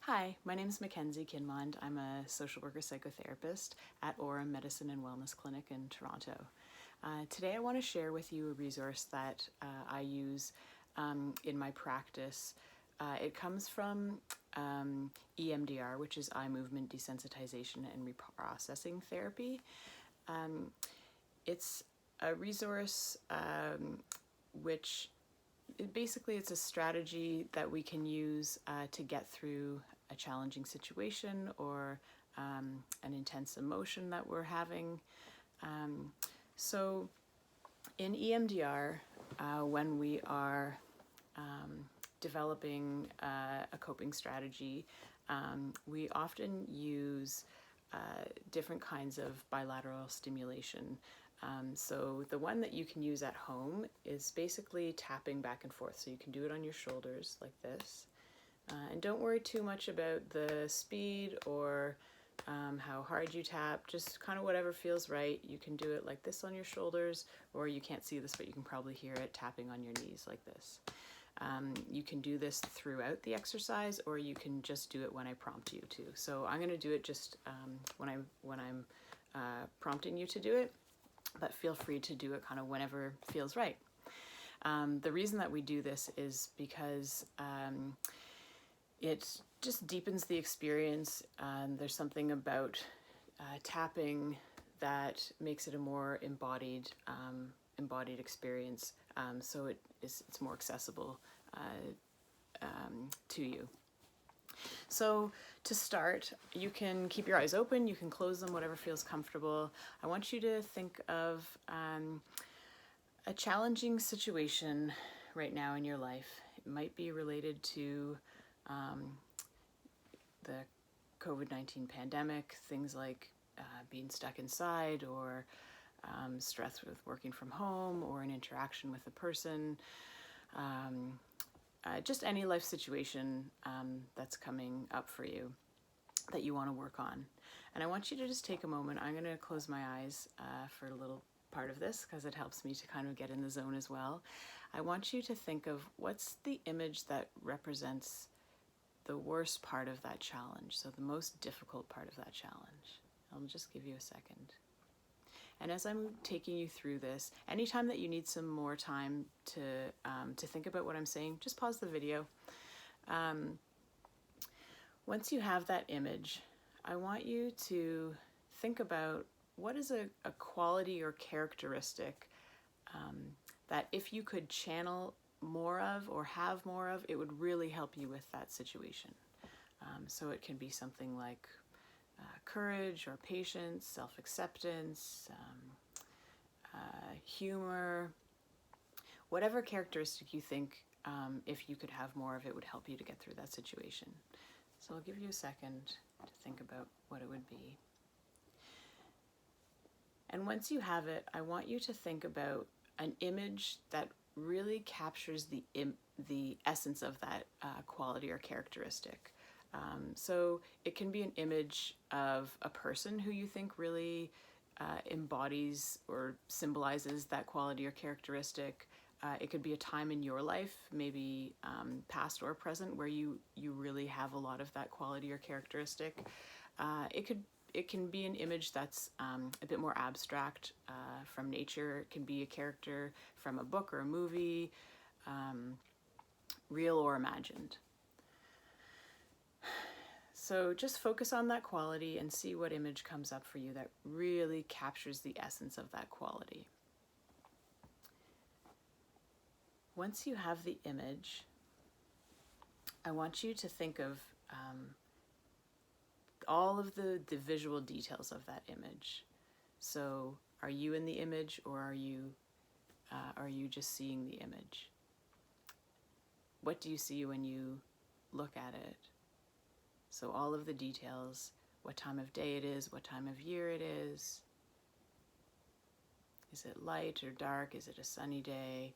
Hi, my name is Mackenzie Kinmond. I'm a social worker psychotherapist at Aura Medicine and Wellness Clinic in Toronto. Today I want to share with you a resource that I use in my practice. It comes from EMDR, which is eye movement desensitization and reprocessing therapy. It's a resource which basically it's a strategy that we can use to get through a challenging situation or an intense emotion that we're having. So in EMDR, when we are developing a coping strategy, we often use different kinds of bilateral stimulation. So the one that you can use at home is basically tapping back and forth. So you can do it on your shoulders like this. And don't worry too much about the speed or how hard you tap, just kind of whatever feels right. You can do it like this on your shoulders, or you can't see this, but you can probably hear it tapping on your knees like this. You can do this throughout the exercise, or you can just do it when I prompt you to. So I'm going to do it just when I'm prompting you to do it, but feel free to do it kind of whenever feels right. The reason that we do this is because it just deepens the experience. There's something about tapping that makes it a more embodied experience. So it's more accessible to you. So to start, you can keep your eyes open, you can close them, whatever feels comfortable. I want you to think of a challenging situation right now in your life. It might be related to the COVID-19 pandemic, things like being stuck inside, or stress with working from home, or an interaction with a person. Just any life situation that's coming up for you that you want to work on. And I want you to just take a moment. I'm going to close my eyes for a little part of this because it helps me to kind of get in the zone as well. I want you to think of what's the image that represents the worst part of that challenge, so the most difficult part of that challenge. I'll just give you a second. And as I'm taking you through this, anytime that you need some more time to think about what I'm saying, just pause the video. Once you have that image, I want you to think about what is a quality or characteristic that if you could channel more of or have more of, it would really help you with that situation. So it can be something like courage or patience, self-acceptance, humor, whatever characteristic you think if you could have more of it would help you to get through that situation. So I'll give you a second to think about what it would be. And once you have it, I want you to think about an image that really captures the essence of that quality or characteristic. So it can be an image of a person who you think really embodies or symbolizes that quality or characteristic. It could be a time in your life, maybe past or present, where you really have a lot of that quality or characteristic. It can be an image that's a bit more abstract from nature. It can be a character from a book or a movie, real or imagined. So just focus on that quality and see what image comes up for you that really captures the essence of that quality. Once you have the image, I want you to think of all of the visual details of that image. So are you in the image, or are you just seeing the image? What do you see when you look at it? So all of the details, what time of day it is, what time of year it is it light or dark, is it a sunny day,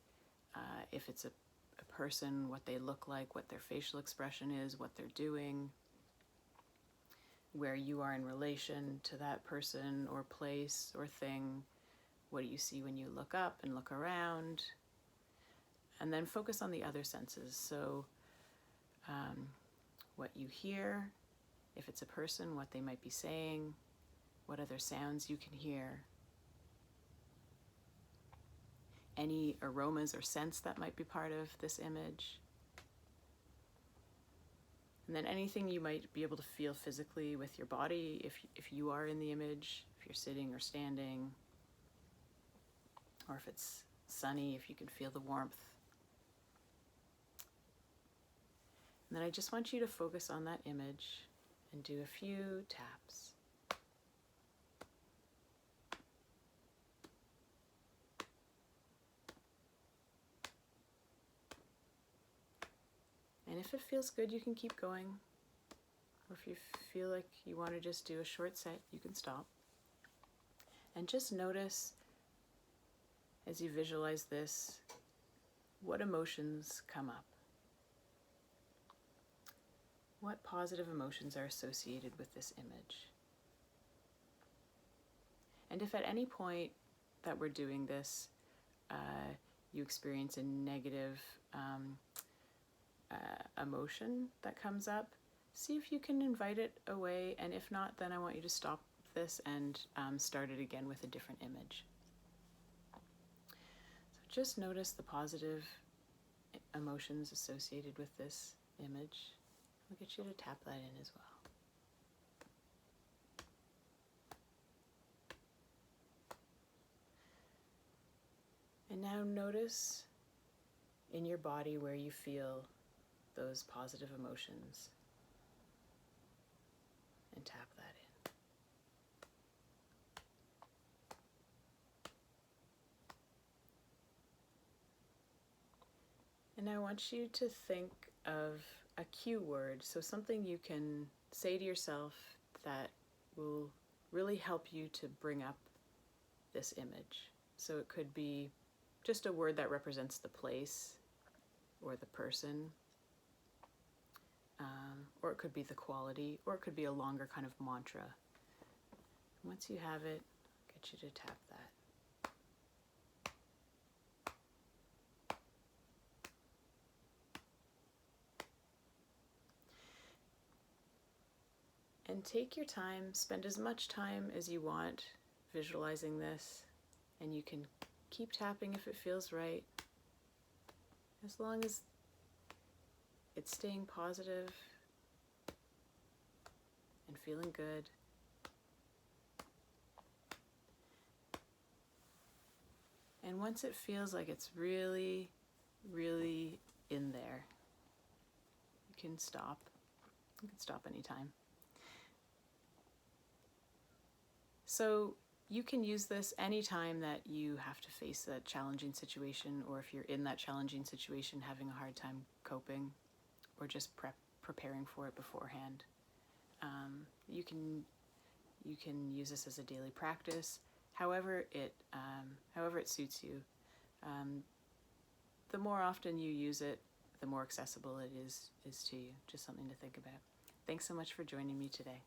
if it's a person, what they look like, what their facial expression is, what they're doing, where you are in relation to that person or place or thing. What do you see when you look up and look around? And then focus on the other senses. So what you hear, if it's a person, what they might be saying, what other sounds you can hear, any aromas or scents that might be part of this image, and then anything you might be able to feel physically with your body if you are in the image, if you're sitting or standing, or if it's sunny, if you can feel the warmth. And then I just want you to focus on that image and do a few taps. And if it feels good, you can keep going. Or if you feel like you want to just do a short set, you can stop. And just notice, as you visualize this, what emotions come up. What positive emotions are associated with this image? And if at any point that we're doing this, you experience a negative emotion that comes up, see if you can invite it away, and if not, then I want you to stop this and start it again with a different image. So just notice the positive emotions associated with this image. I'll get you to tap that in as well. And now notice in your body where you feel those positive emotions and tap that in. And I want you to think of a cue word, so something you can say to yourself that will really help you to bring up this image. So it could be just a word that represents the place or the person, or it could be the quality, or it could be a longer kind of mantra. Once you have it, I'll get you to tap that. And take your time, spend as much time as you want visualizing this, and you can keep tapping if it feels right, as long as it's staying positive and feeling good. And once it feels like it's really, really in there, you can stop. You can stop anytime. So you can use this anytime that you have to face a challenging situation, or if you're in that challenging situation having a hard time coping, or just preparing for it beforehand. You can use this as a daily practice, however it suits you. The more often you use it, the more accessible it is to you. Just something to think about. Thanks so much for joining me today.